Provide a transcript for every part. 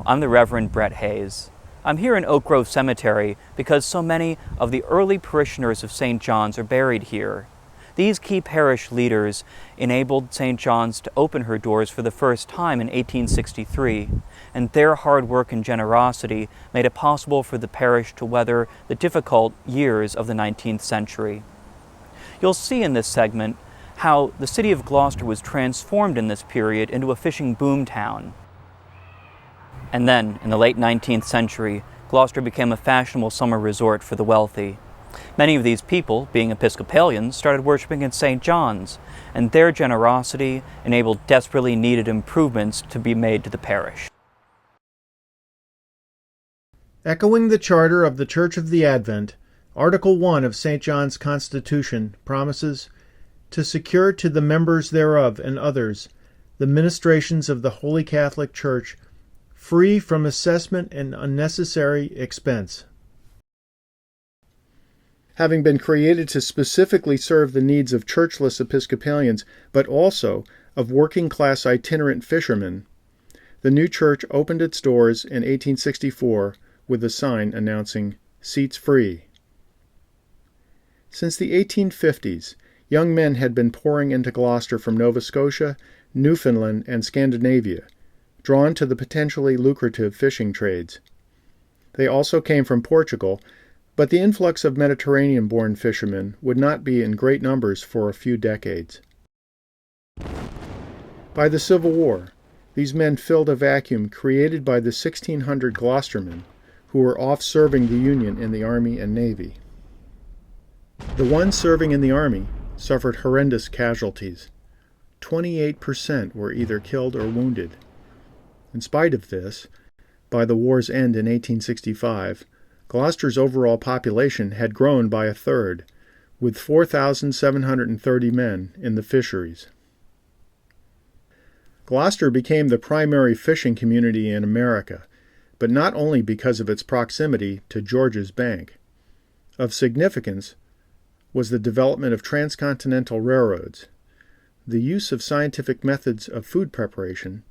I'm the Reverend Bret Hayes. I'm here in Oak Grove Cemetery because so many of the early parishioners of St. John's are buried here. These key parish leaders enabled St. John's to open her doors for the first time in 1863, and their hard work and generosity made it possible for the parish to weather the difficult years of the 19th century. You'll see in this segment how the city of Gloucester was transformed in this period into a fishing boom town. And then, in the late 19th century, Gloucester became a fashionable summer resort for the wealthy. Many of these people, being Episcopalians, started worshiping at St. John's, and their generosity enabled desperately needed improvements to be made to the parish. Echoing the charter of the Church of the Advent, Article 1 of St. John's Constitution promises to secure to the members thereof and others the ministrations of the Holy Catholic Church free from assessment and unnecessary expense. Having been created to specifically serve the needs of churchless Episcopalians, but also of working-class itinerant fishermen, the new church opened its doors in 1864 with a sign announcing "Seats Free." Since the 1850s, young men had been pouring into Gloucester from Nova Scotia, Newfoundland, and Scandinavia, drawn to the potentially lucrative fishing trades. They also came from Portugal, but the influx of Mediterranean-born fishermen would not be in great numbers for a few decades. By the Civil War, these men filled a vacuum created by the 1,600 Gloucestermen who were off serving the Union in the Army and Navy. The ones serving in the Army suffered horrendous casualties. 28% were either killed or wounded. In spite of this, by the war's end in 1865, Gloucester's overall population had grown by a third, with 4,730 men in the fisheries. Gloucester became the primary fishing community in America, but not only because of its proximity to George's Bank. Of significance was the development of transcontinental railroads, the use of scientific methods of food preparation,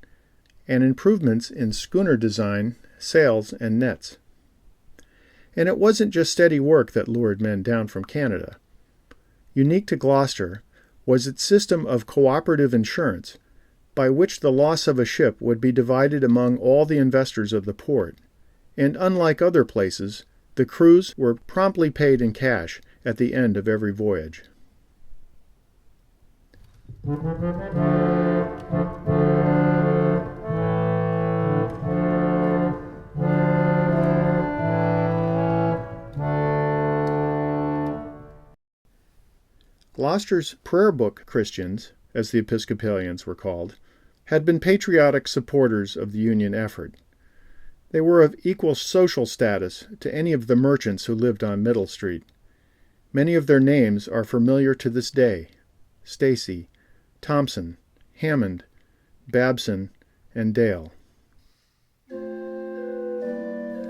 and improvements in schooner design, sails, and nets. And it wasn't just steady work that lured men down from Canada. Unique to Gloucester was its system of cooperative insurance, by which the loss of a ship would be divided among all the investors of the port, and unlike other places, the crews were promptly paid in cash at the end of every voyage. Gloucester's prayer book Christians, as the Episcopalians were called, had been patriotic supporters of the Union effort. They were of equal social status to any of the merchants who lived on Middle Street. Many of their names are familiar to this day: Stacy, Thompson, Hammond, Babson, and Dale.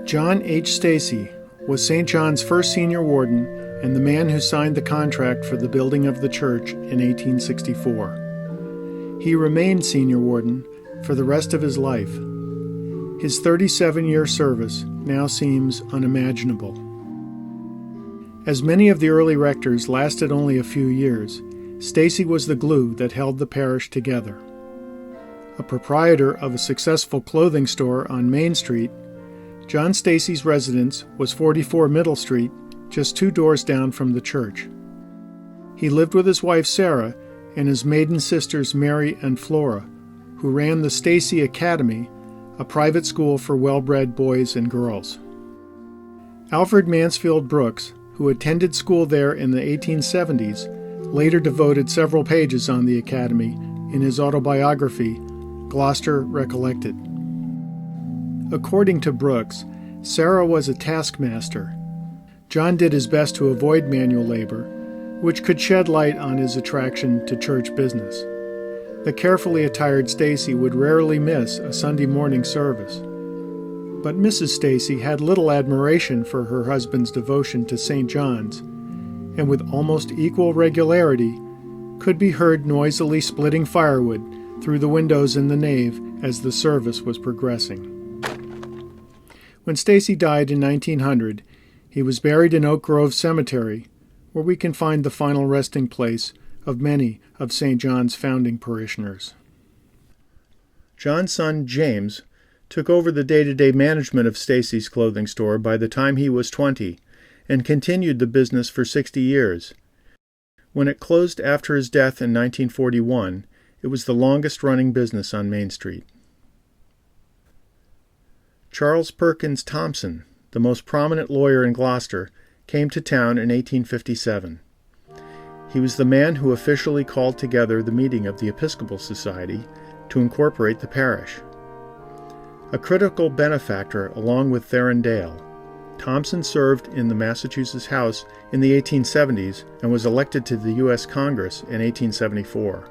John H. Stacy was St. John's first senior warden and the man who signed the contract for the building of the church in 1864. He remained senior warden for the rest of his life. His 37-year service now seems unimaginable. As many of the early rectors lasted only a few years, Stacy was the glue that held the parish together. A proprietor of a successful clothing store on Main Street, John Stacy's residence was 44 Middle Street, just 2 doors down from the church. He lived with his wife Sarah and his maiden sisters Mary and Flora, who ran the Stacy Academy, a private school for well-bred boys and girls. Alfred Mansfield Brooks, who attended school there in the 1870s, later devoted several pages on the academy in his autobiography, Gloucester Recollected. According to Brooks, Sarah was a taskmaster. John did his best to avoid manual labor, which could shed light on his attraction to church business. The carefully attired Stacy would rarely miss a Sunday morning service. But Mrs. Stacy had little admiration for her husband's devotion to St. John's, and with almost equal regularity could be heard noisily splitting firewood through the windows in the nave as the service was progressing. When Stacy died in 1900, he was buried in Oak Grove Cemetery, where we can find the final resting place of many of St. John's founding parishioners. John's son, James, took over the day-to-day management of Stacy's clothing store by the time he was 20 and continued the business for 60 years. When it closed after his death in 1941, it was the longest-running business on Main Street. Charles Perkins Thompson, the most prominent lawyer in Gloucester, came to town in 1857. He was the man who officially called together the meeting of the Episcopal Society to incorporate the parish. A critical benefactor along with Theron Dale, Thompson served in the Massachusetts House in the 1870s and was elected to the U.S. Congress in 1874.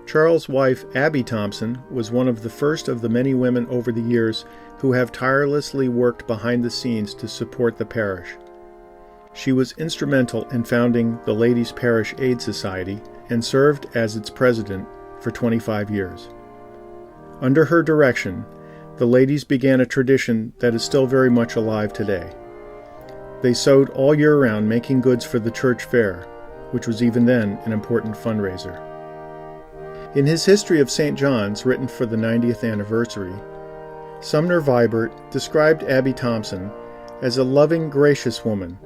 Charles' wife, Abby Thompson, was one of the first of the many women over the years who have tirelessly worked behind the scenes to support the parish. She was instrumental in founding the Ladies' Parish Aid Society and served as its president for 25 years. Under her direction, the ladies began a tradition that is still very much alive today. They sewed all year round, making goods for the church fair, which was even then an important fundraiser. In his History of St. John's, written for the 90th anniversary, Sumner Vibert described Abby Thompson as a loving, gracious woman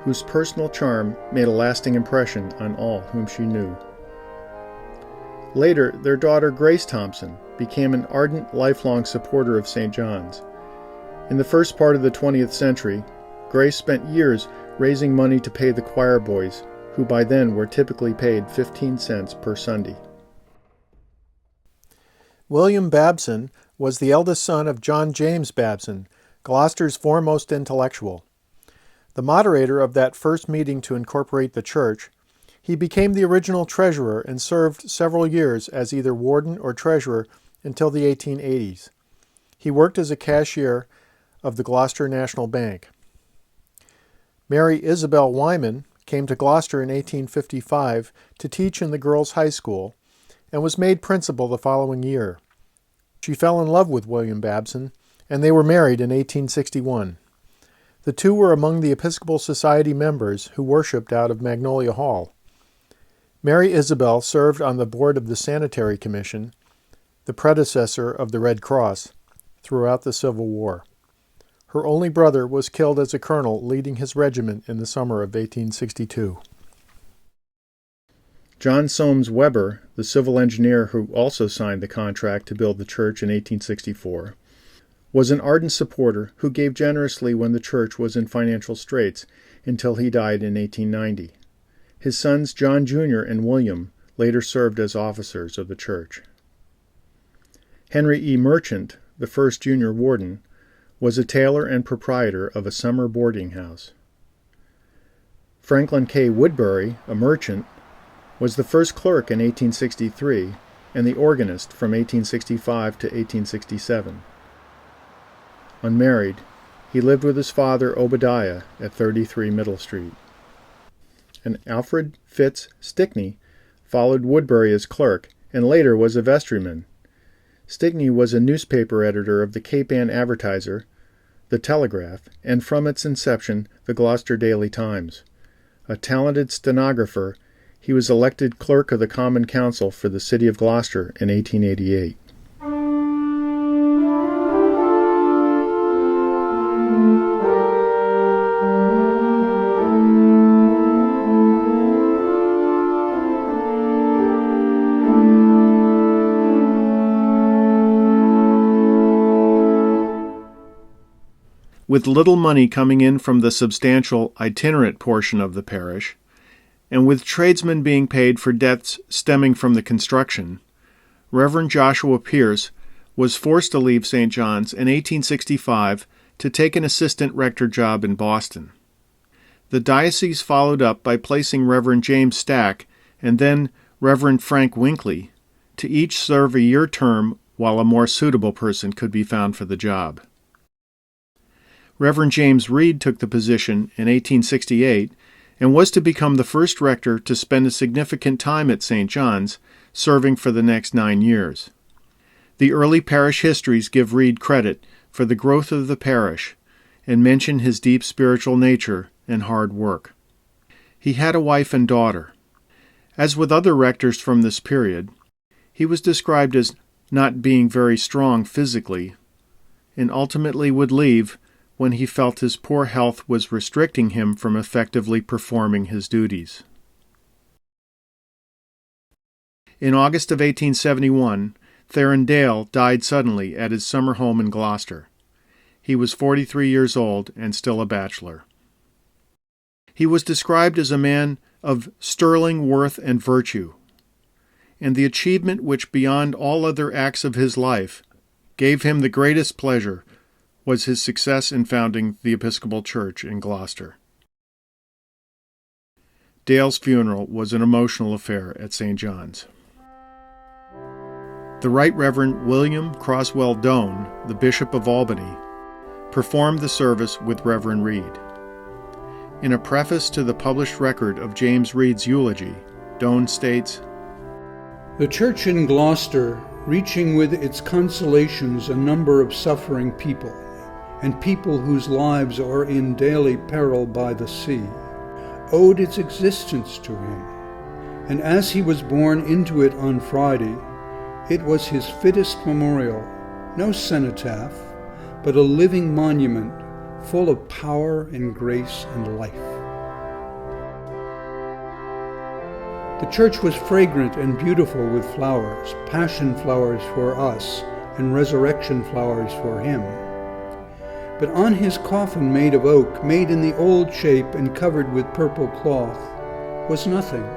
whose personal charm made a lasting impression on all whom she knew. Later, their daughter Grace Thompson became an ardent, lifelong supporter of St. John's. In the first part of the 20th century, Grace spent years raising money to pay the choir boys, who by then were typically paid 15 cents per Sunday. William Babson was the eldest son of John James Babson, Gloucester's foremost intellectual. The moderator of that first meeting to incorporate the church, he became the original treasurer and served several years as either warden or treasurer until the 1880s. He worked as a cashier of the Gloucester National Bank. Mary Isabel Wyman came to Gloucester in 1855 to teach in the girls' high school and was made principal the following year. She fell in love with William Babson, and they were married in 1861. The two were among the Episcopal Society members who worshipped out of Magnolia Hall. Mary Isabel served on the board of the Sanitary Commission, the predecessor of the Red Cross, throughout the Civil War. Her only brother was killed as a colonel leading his regiment in the summer of 1862. John Soames Weber, the civil engineer who also signed the contract to build the church in 1864, was an ardent supporter who gave generously when the church was in financial straits until he died in 1890. His sons John Jr. and William later served as officers of the church. Henry E. Merchant, the first junior warden, was a tailor and proprietor of a summer boarding house. Franklin K. Woodbury, a merchant, was the first clerk in 1863 and the organist from 1865 to 1867. Unmarried, he lived with his father Obadiah at 33 Middle Street. And Alfred Fitz Stickney followed Woodbury as clerk and later was a vestryman. Stickney was a newspaper editor of the Cape Ann Advertiser, the Telegraph, and from its inception, the Gloucester Daily Times. A talented stenographer, he was elected clerk of the Common Council for the city of Gloucester in 1888. With little money coming in from the substantial itinerant portion of the parish, and with tradesmen being paid for debts stemming from the construction, Reverend Joshua Pierce was forced to leave St. John's in 1865 to take an assistant rector job in Boston. The diocese followed up by placing Reverend James Stack and then Reverend Frank Winkley to each serve a year term while a more suitable person could be found for the job. Reverend James Reed took the position in 1868 and was to become the first rector to spend a significant time at St. John's, serving for the next 9 years. The early parish histories give Reed credit for the growth of the parish and mention his deep spiritual nature and hard work. He had a wife and daughter. As with other rectors from this period, he was described as not being very strong physically, and ultimately would leave when he felt his poor health was restricting him from effectively performing his duties. In August of 1871, Theron Dale died suddenly at his summer home in Gloucester. He was 43 years old and still a bachelor. He was described as a man of sterling worth and virtue, and the achievement which beyond all other acts of his life gave him the greatest pleasure was his success in founding the Episcopal Church in Gloucester. Dale's funeral was an emotional affair at St. John's. The Right Reverend William Croswell Doane, the Bishop of Albany, performed the service with Reverend Reed. In a preface to the published record of James Reed's eulogy, Doane states, "The church in Gloucester, reaching with its consolations a number of suffering people, and people whose lives are in daily peril by the sea, owed its existence to him. And as he was born into it on Friday, it was his fittest memorial, no cenotaph, but a living monument full of power and grace and life." The church was fragrant and beautiful with flowers, passion flowers for us and resurrection flowers for him. But on his coffin made of oak, made in the old shape and covered with purple cloth, was nothing,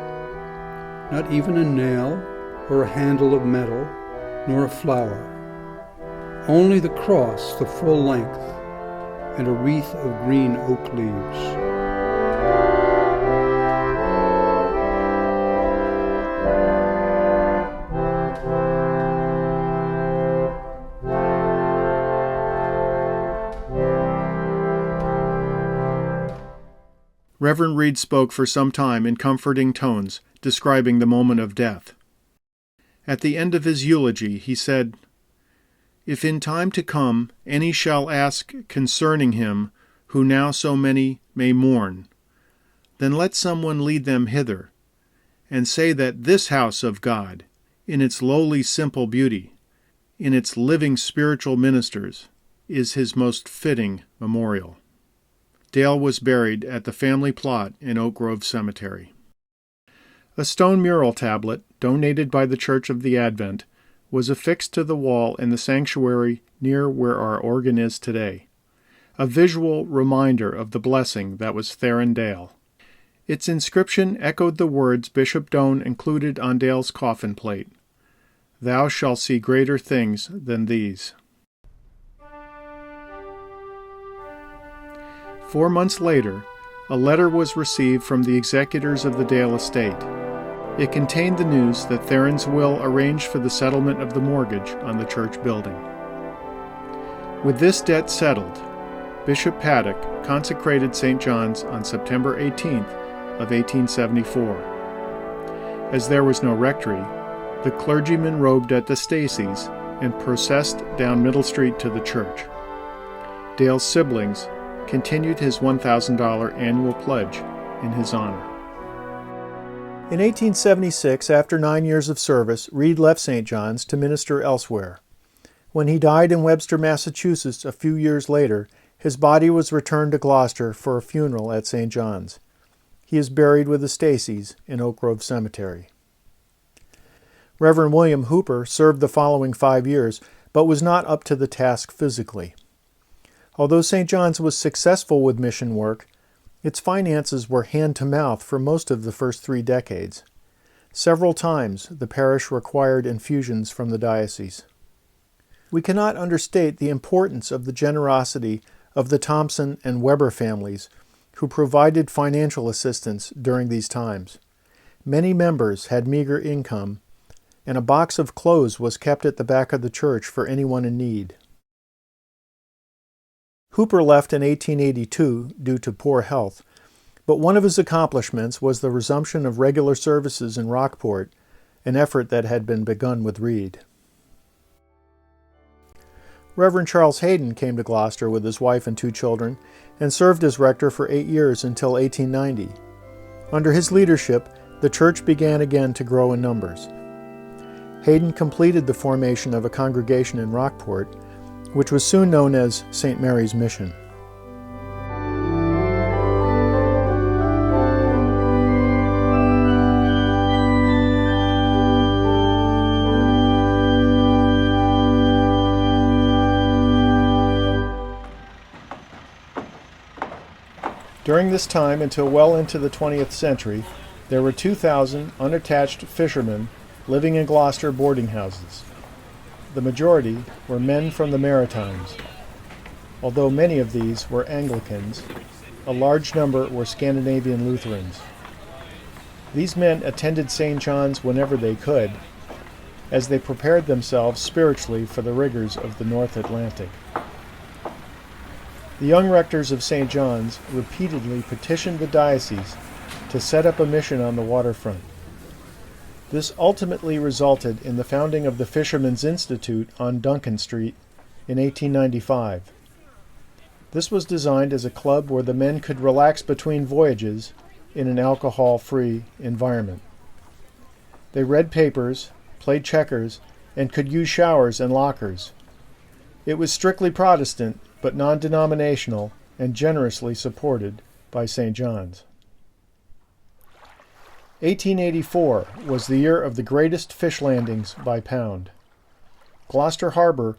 not even a nail or a handle of metal, nor a flower, only the cross, the full length, and a wreath of green oak leaves. Reverend Reed spoke for some time in comforting tones, describing the moment of death. At the end of his eulogy, he said, "If in time to come any shall ask concerning him, who now so many may mourn, then let someone lead them hither, and say that this house of God, in its lowly simple beauty, in its living spiritual ministers, is his most fitting memorial." Dale was buried at the family plot in Oak Grove Cemetery. A stone mural tablet, donated by the Church of the Advent, was affixed to the wall in the sanctuary near where our organ is today, a visual reminder of the blessing that was Theron Dale. Its inscription echoed the words Bishop Doane included on Dale's coffin plate, "Thou shalt see greater things than these." 4 months later, a letter was received from the executors of the Dale estate. It contained the news that Theron's will arranged for the settlement of the mortgage on the church building. With this debt settled, Bishop Paddock consecrated St. John's on September 18th of 1874. As there was no rectory, the clergyman robed at the Stacys and processed down Middle Street to the church. Dale's siblings continued his $1,000 annual pledge in his honor. In 1876, after 9 years of service, Reed left St. John's to minister elsewhere. When he died in Webster, Massachusetts, a few years later, his body was returned to Gloucester for a funeral at St. John's. He is buried with the Stacys in Oak Grove Cemetery. Reverend William Hooper served the following 5 years, but was not up to the task physically. Although St. John's was successful with mission work, its finances were hand-to-mouth for most of the first 3 decades. Several times, the parish required infusions from the diocese. We cannot understate the importance of the generosity of the Thompson and Weber families, who provided financial assistance during these times. Many members had meager income, and a box of clothes was kept at the back of the church for anyone in need. Hooper left in 1882 due to poor health, but one of his accomplishments was the resumption of regular services in Rockport, an effort that had been begun with Reed. Reverend Charles Hayden came to Gloucester with his wife and 2 children and served as rector for 8 years until 1890. Under his leadership, the church began again to grow in numbers. Hayden completed the formation of a congregation in Rockport, which was soon known as St. Mary's Mission. During this time, until well into the 20th century, there were 2,000 unattached fishermen living in Gloucester boarding houses. The majority were men from the Maritimes. Although many of these were Anglicans, a large number were Scandinavian Lutherans. These men attended St. John's whenever they could, as they prepared themselves spiritually for the rigors of the North Atlantic. The young rectors of St. John's repeatedly petitioned the diocese to set up a mission on the waterfront. This ultimately resulted in the founding of the Fishermen's Institute on Duncan Street in 1895. This was designed as a club where the men could relax between voyages in an alcohol-free environment. They read papers, played checkers, and could use showers and lockers. It was strictly Protestant, but non-denominational and generously supported by St. John's. 1884 was the year of the greatest fish landings by pound. Gloucester Harbor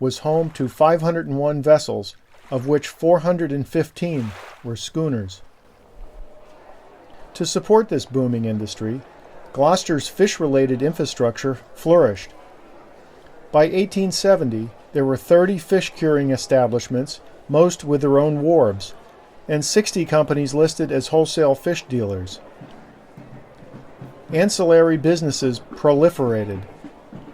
was home to 501 vessels, of which 415 were schooners. To support this booming industry, Gloucester's fish-related infrastructure flourished. By 1870, there were 30 fish-curing establishments, most with their own wharves, and 60 companies listed as wholesale fish dealers. Ancillary businesses proliferated,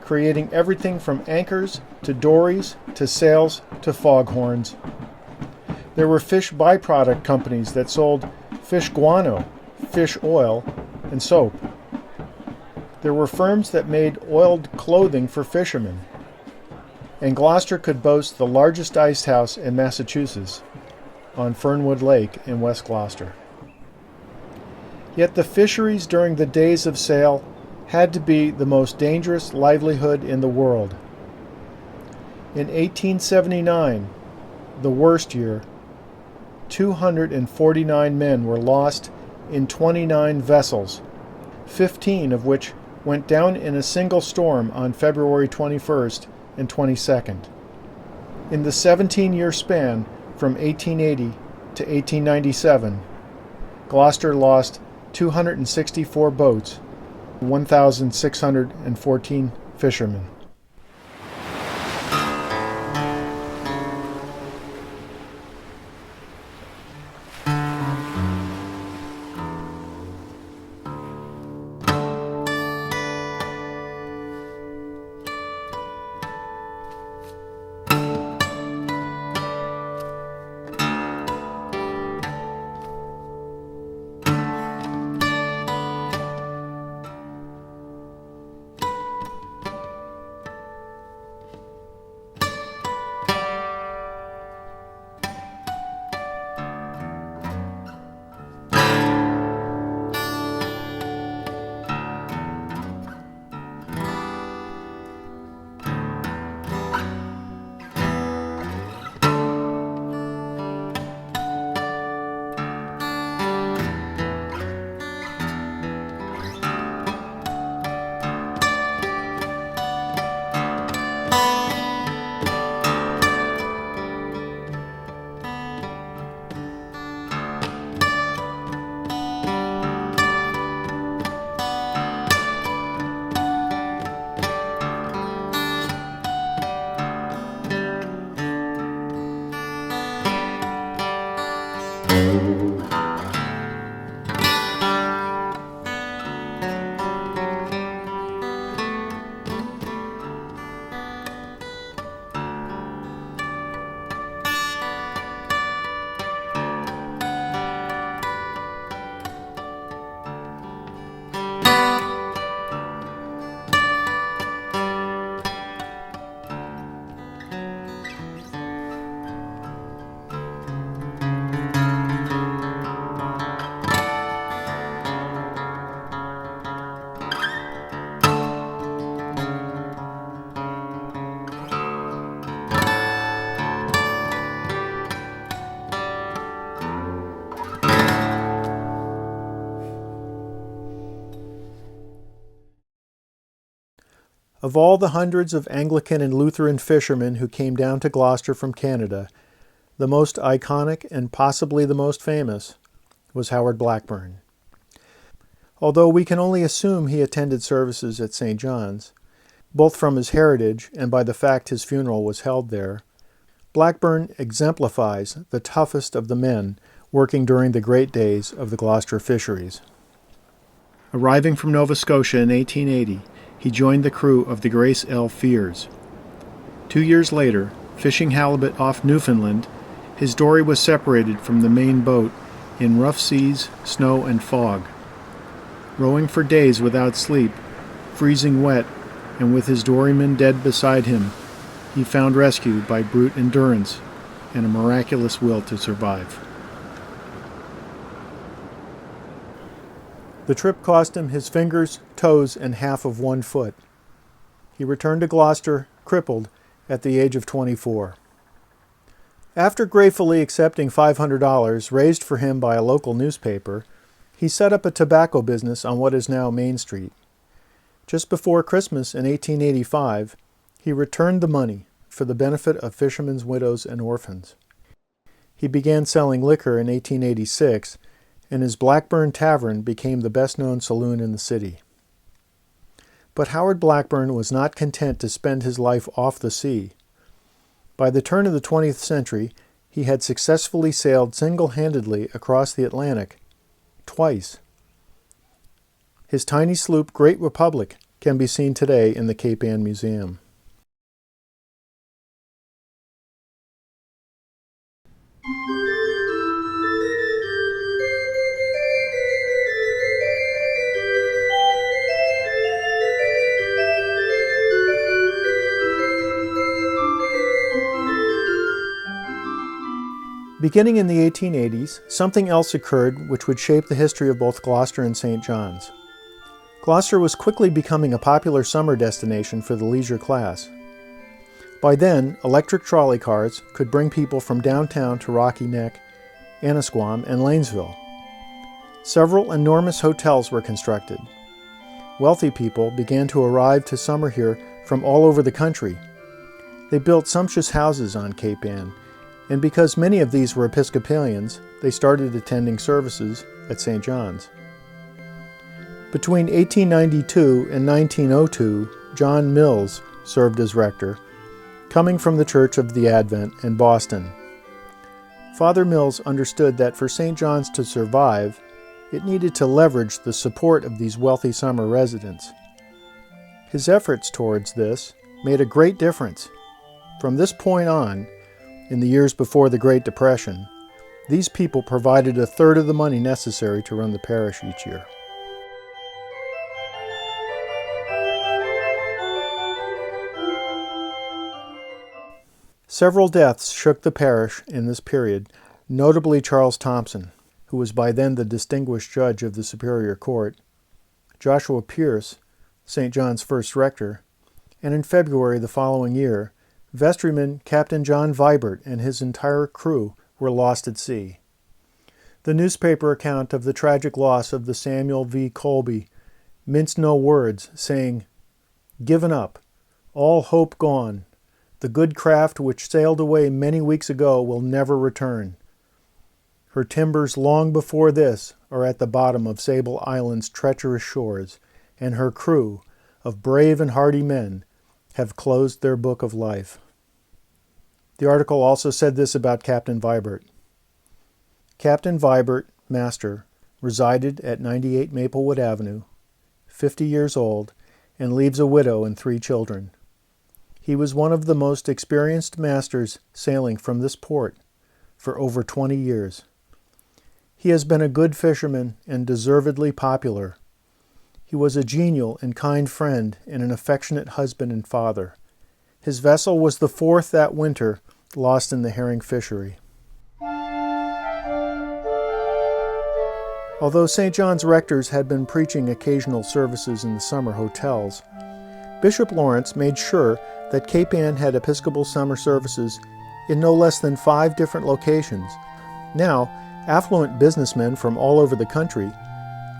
creating everything from anchors to dories to sails to foghorns. There were fish byproduct companies that sold fish guano, fish oil, and soap. There were firms that made oiled clothing for fishermen. And Gloucester could boast the largest ice house in Massachusetts, on Fernwood Lake in West Gloucester. Yet the fisheries during the days of sail had to be the most dangerous livelihood in the world. In 1879, the worst year, 249 men were lost in 29 vessels, 15 of which went down in a single storm on February 21st and 22nd. In the 17-year span from 1880 to 1897, Gloucester lost 264 boats, 1,614 fishermen. Of all the hundreds of Anglican and Lutheran fishermen who came down to Gloucester from Canada, the most iconic and possibly the most famous was Howard Blackburn. Although we can only assume he attended services at St. John's, both from his heritage and by the fact his funeral was held there, Blackburn exemplifies the toughest of the men working during the great days of the Gloucester fisheries. Arriving from Nova Scotia in 1880, he joined the crew of the Grace L. Fears. 2 years later, fishing halibut off Newfoundland, his dory was separated from the main boat in rough seas, snow, and fog. Rowing for days without sleep, freezing wet, and with his doryman dead beside him, he found rescue by brute endurance and a miraculous will to survive. The trip cost him his fingers, toes, and half of 1 foot. He returned to Gloucester, crippled, at the age of 24. After gratefully accepting $500 raised for him by a local newspaper, he set up a tobacco business on what is now Main Street. Just before Christmas in 1885, he returned the money for the benefit of fishermen's widows and orphans. He began selling liquor in 1886, and his Blackburn Tavern became the best-known saloon in the city. But Howard Blackburn was not content to spend his life off the sea. By the turn of the 20th century, he had successfully sailed single-handedly across the Atlantic twice. His tiny sloop Great Republic can be seen today in the Cape Ann Museum. Beginning in the 1880s, something else occurred which would shape the history of both Gloucester and St. John's. Gloucester was quickly becoming a popular summer destination for the leisure class. By then, electric trolley cars could bring people from downtown to Rocky Neck, Annisquam, and Lanesville. Several enormous hotels were constructed. Wealthy people began to arrive to summer here from all over the country. They built sumptuous houses on Cape Ann, and because many of these were Episcopalians, they started attending services at St. John's. Between 1892 and 1902, John Mills served as rector, coming from the Church of the Advent in Boston. Father Mills understood that for St. John's to survive, it needed to leverage the support of these wealthy summer residents. His efforts towards this made a great difference. From this point on, in the years before the Great Depression, these people provided a third of the money necessary to run the parish each year. Several deaths shook the parish in this period, notably Charles Thompson, who was by then the distinguished judge of the Superior Court, Joshua Pierce, St. John's first rector, and in February the following year, vestryman Captain John Vibert and his entire crew were lost at sea. The newspaper account of the tragic loss of the Samuel V. Colby minced no words, saying, "Given up, all hope gone. The good craft which sailed away many weeks ago will never return. Her timbers long before this are at the bottom of Sable Island's treacherous shores, and her crew, of brave and hardy men, have closed their book of life." The article also said this about Captain Vibert. Captain Vibert, master, resided at 98 Maplewood Avenue, 50 years old, and leaves a widow and 3 children. He was one of the most experienced masters sailing from this port for over 20 years. He has been a good fisherman and deservedly popular. He was a genial and kind friend and an affectionate husband and father. His vessel was the 4th that winter, lost in the herring fishery. Although St. John's rectors had been preaching occasional services in the summer hotels, Bishop Lawrence made sure that Cape Ann had Episcopal summer services in no less than 5 different locations. Now, affluent businessmen from all over the country,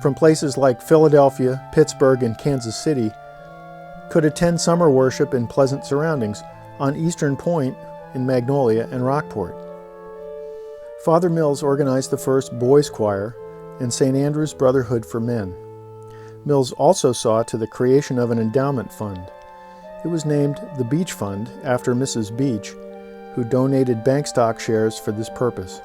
from places like Philadelphia, Pittsburgh, and Kansas City, could attend summer worship in pleasant surroundings on Eastern Point in Magnolia and Rockport. Father Mills organized the first boys' choir and St. Andrew's Brotherhood for Men. Mills also saw to the creation of an endowment fund. It was named the Beach Fund after Mrs. Beach, who donated bank stock shares for this purpose.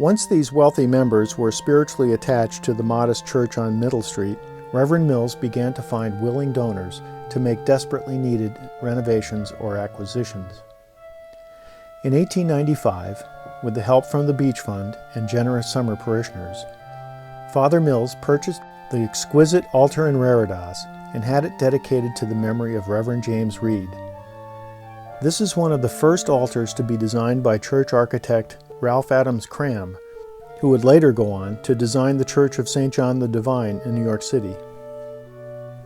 Once these wealthy members were spiritually attached to the modest church on Middle Street, Reverend Mills began to find willing donors to make desperately needed renovations or acquisitions. In 1895, with the help from the Beach Fund and generous summer parishioners, Father Mills purchased the exquisite altar in Reredas and had it dedicated to the memory of Reverend James Reed. This is one of the first altars to be designed by church architect Ralph Adams Cram, who would later go on to design the Church of St. John the Divine in New York City.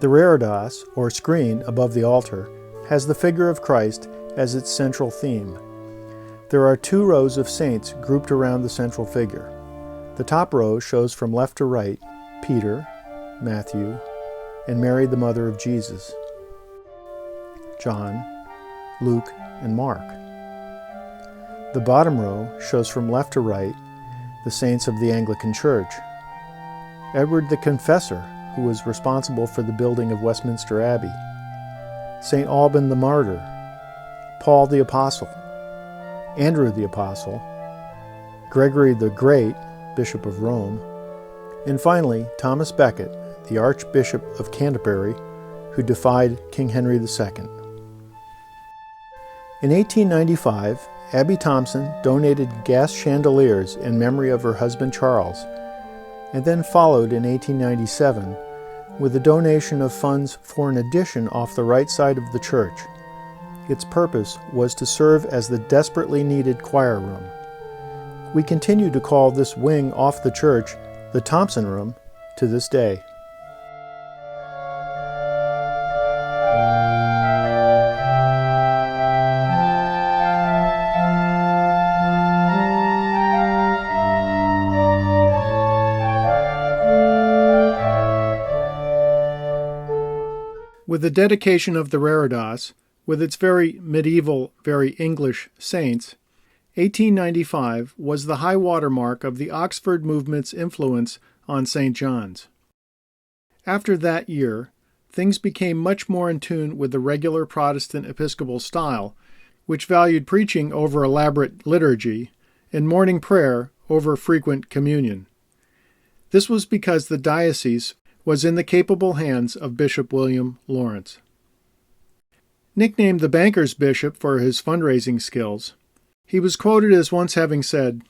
The reredas, or screen above the altar, has the figure of Christ as its central theme. There are 2 rows of saints grouped around the central figure. The top row shows from left to right Peter, Matthew, and Mary the mother of Jesus, John, Luke, and Mark. The bottom row shows from left to right the saints of the Anglican Church. Edward the Confessor, who was responsible for the building of Westminster Abbey, St. Alban the Martyr, Paul the Apostle, Andrew the Apostle, Gregory the Great, Bishop of Rome, and finally Thomas Becket, the Archbishop of Canterbury, who defied King Henry II. In 1895, Abby Thompson donated gas chandeliers in memory of her husband Charles, and then followed in 1897 with a donation of funds for an addition off the right side of the church. Its purpose was to serve as the desperately needed choir room. We continue to call this wing off the church the Thompson Room to this day. With the dedication of the Reredas, with its very medieval, very English saints, 1895 was the high water mark of the Oxford movement's influence on St. John's. After that year, things became much more in tune with the regular Protestant Episcopal style, which valued preaching over elaborate liturgy and morning prayer over frequent communion. This was because the diocese was in the capable hands of Bishop William Lawrence. Nicknamed the banker's bishop for his fundraising skills, he was quoted as once having said,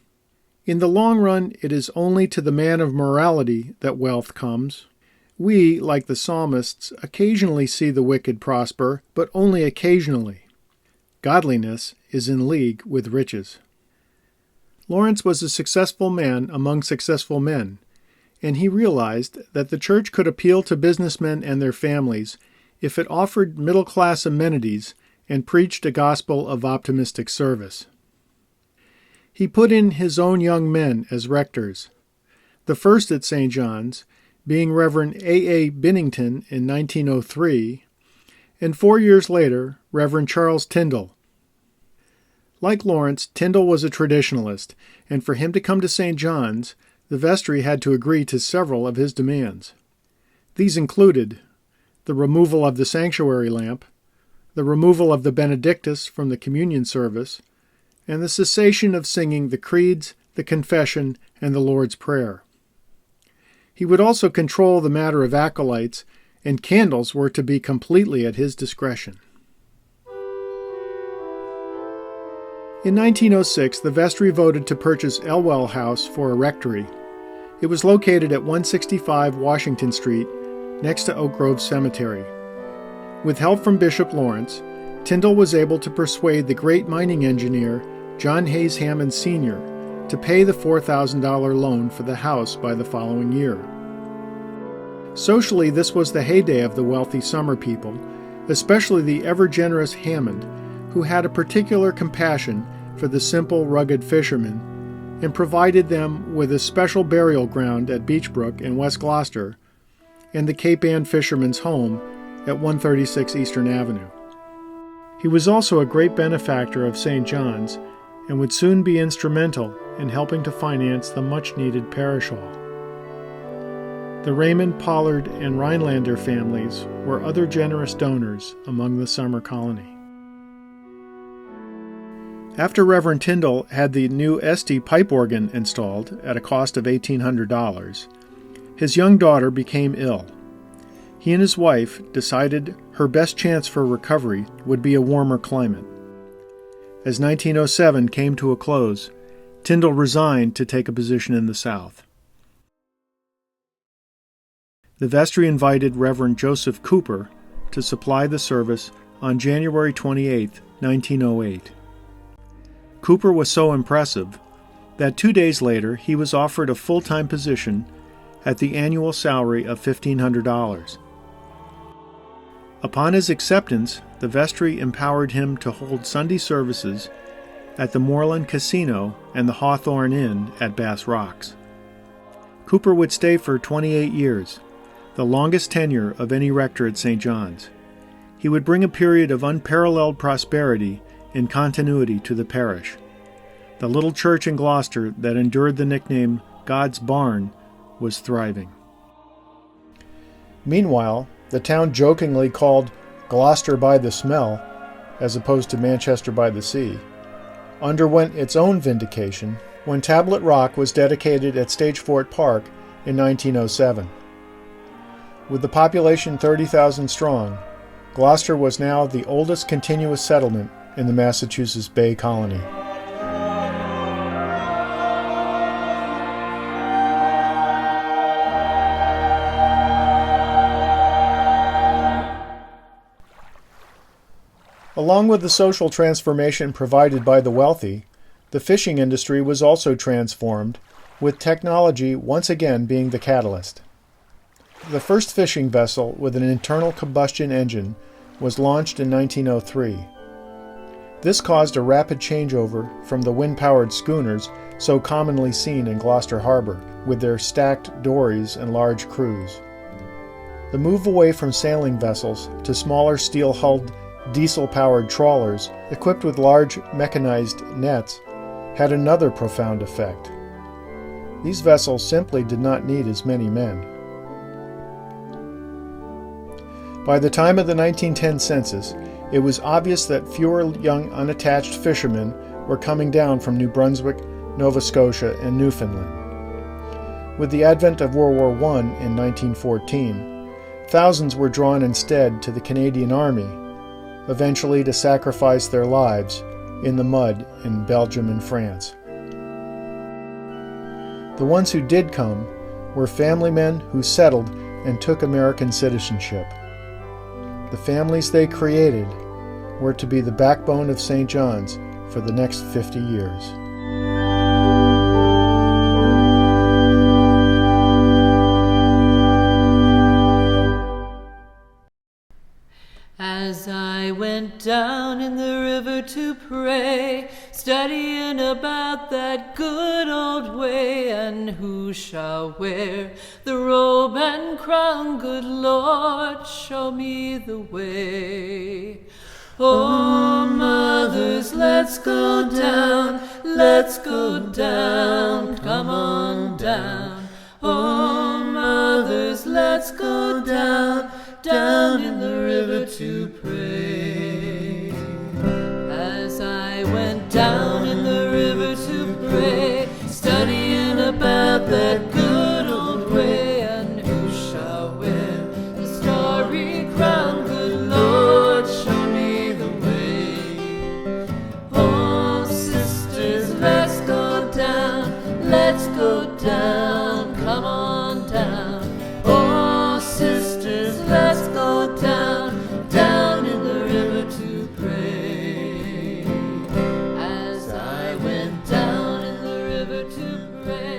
"In the long run, it is only to the man of morality that wealth comes. We, like the psalmists, occasionally see the wicked prosper, but only occasionally. Godliness is in league with riches." Lawrence was a successful man among successful men, and he realized that the church could appeal to businessmen and their families if it offered middle-class amenities and preached a gospel of optimistic service. He put in his own young men as rectors, the first at St. John's being Reverend A.A. Binnington in 1903, and 4 years later, Reverend Charles Tyndall. Like Lawrence, Tyndall was a traditionalist, and for him to come to St. John's, the vestry had to agree to several of his demands. These included the removal of the sanctuary lamp, the removal of the Benedictus from the communion service, and the cessation of singing the creeds, the confession, and the Lord's Prayer. He would also control the matter of acolytes, and candles were to be completely at his discretion. In 1906, the vestry voted to purchase Elwell House for a rectory. It was located at 165 Washington Street, next to Oak Grove Cemetery. With help from Bishop Lawrence, Tyndall was able to persuade the great mining engineer, John Hayes Hammond Sr., to pay the $4,000 loan for the house by the following year. Socially, this was the heyday of the wealthy summer people, especially the ever-generous Hammond, who had a particular compassion for the simple, rugged fishermen, and provided them with a special burial ground at Beechbrook in West Gloucester, and the Cape Ann Fisherman's Home at 136 Eastern Avenue. He was also a great benefactor of St. John's and would soon be instrumental in helping to finance the much-needed parish hall. The Raymond, Pollard, and Rhinelander families were other generous donors among the summer colony. After Reverend Tyndall had the new Este pipe organ installed at a cost of $1,800, his young daughter became ill. He and his wife decided her best chance for recovery would be a warmer climate. As 1907 came to a close, Tyndall resigned to take a position in the South. The vestry invited Reverend Joseph Cooper to supply the service on January 28, 1908. Cooper was so impressive that 2 days later he was offered a full-time position at the annual salary of $1,500. Upon his acceptance, the vestry empowered him to hold Sunday services at the Moreland Casino and the Hawthorne Inn at Bass Rocks. Cooper would stay for 28 years, the longest tenure of any rector at St. John's. He would bring a period of unparalleled prosperity and continuity to the parish. The little church in Gloucester that endured the nickname God's Barn was thriving. Meanwhile, the town jokingly called Gloucester by the Smell, as opposed to Manchester by the Sea, underwent its own vindication when Tablet Rock was dedicated at Stagefort Park in 1907. With the population 30,000 strong, Gloucester was now the oldest continuous settlement in the Massachusetts Bay Colony. Along with the social transformation provided by the wealthy, the fishing industry was also transformed, with technology once again being the catalyst. The first fishing vessel with an internal combustion engine was launched in 1903. This caused a rapid changeover from the wind-powered schooners so commonly seen in Gloucester Harbor, with their stacked dories and large crews. The move away from sailing vessels to smaller steel-hulled, diesel-powered trawlers equipped with large mechanized nets had another profound effect. These vessels simply did not need as many men. By the time of the 1910 census, it was obvious that fewer young unattached fishermen were coming down from New Brunswick, Nova Scotia, and Newfoundland. With the advent of World War I in 1914, thousands were drawn instead to the Canadian Army, eventually to sacrifice their lives in the mud in Belgium and France. The ones who did come were family men who settled and took American citizenship. The families they created were to be the backbone of St. John's for the next 50 years. As I went down in the river to pray, studying about that good old way, and who shall wear the robe and crown, good Lord, show me the way. Oh, mothers, let's go down, come on down. Oh, mothers, let's go down in the river to pray. As I went down in the river to pray, studying about that good old way, and who shall wear the starry crown, good Lord, show me the way. Oh, sisters, let's go down, come on down. Oh, sisters, let's go down in the river to pray. As I went down in the river to pray,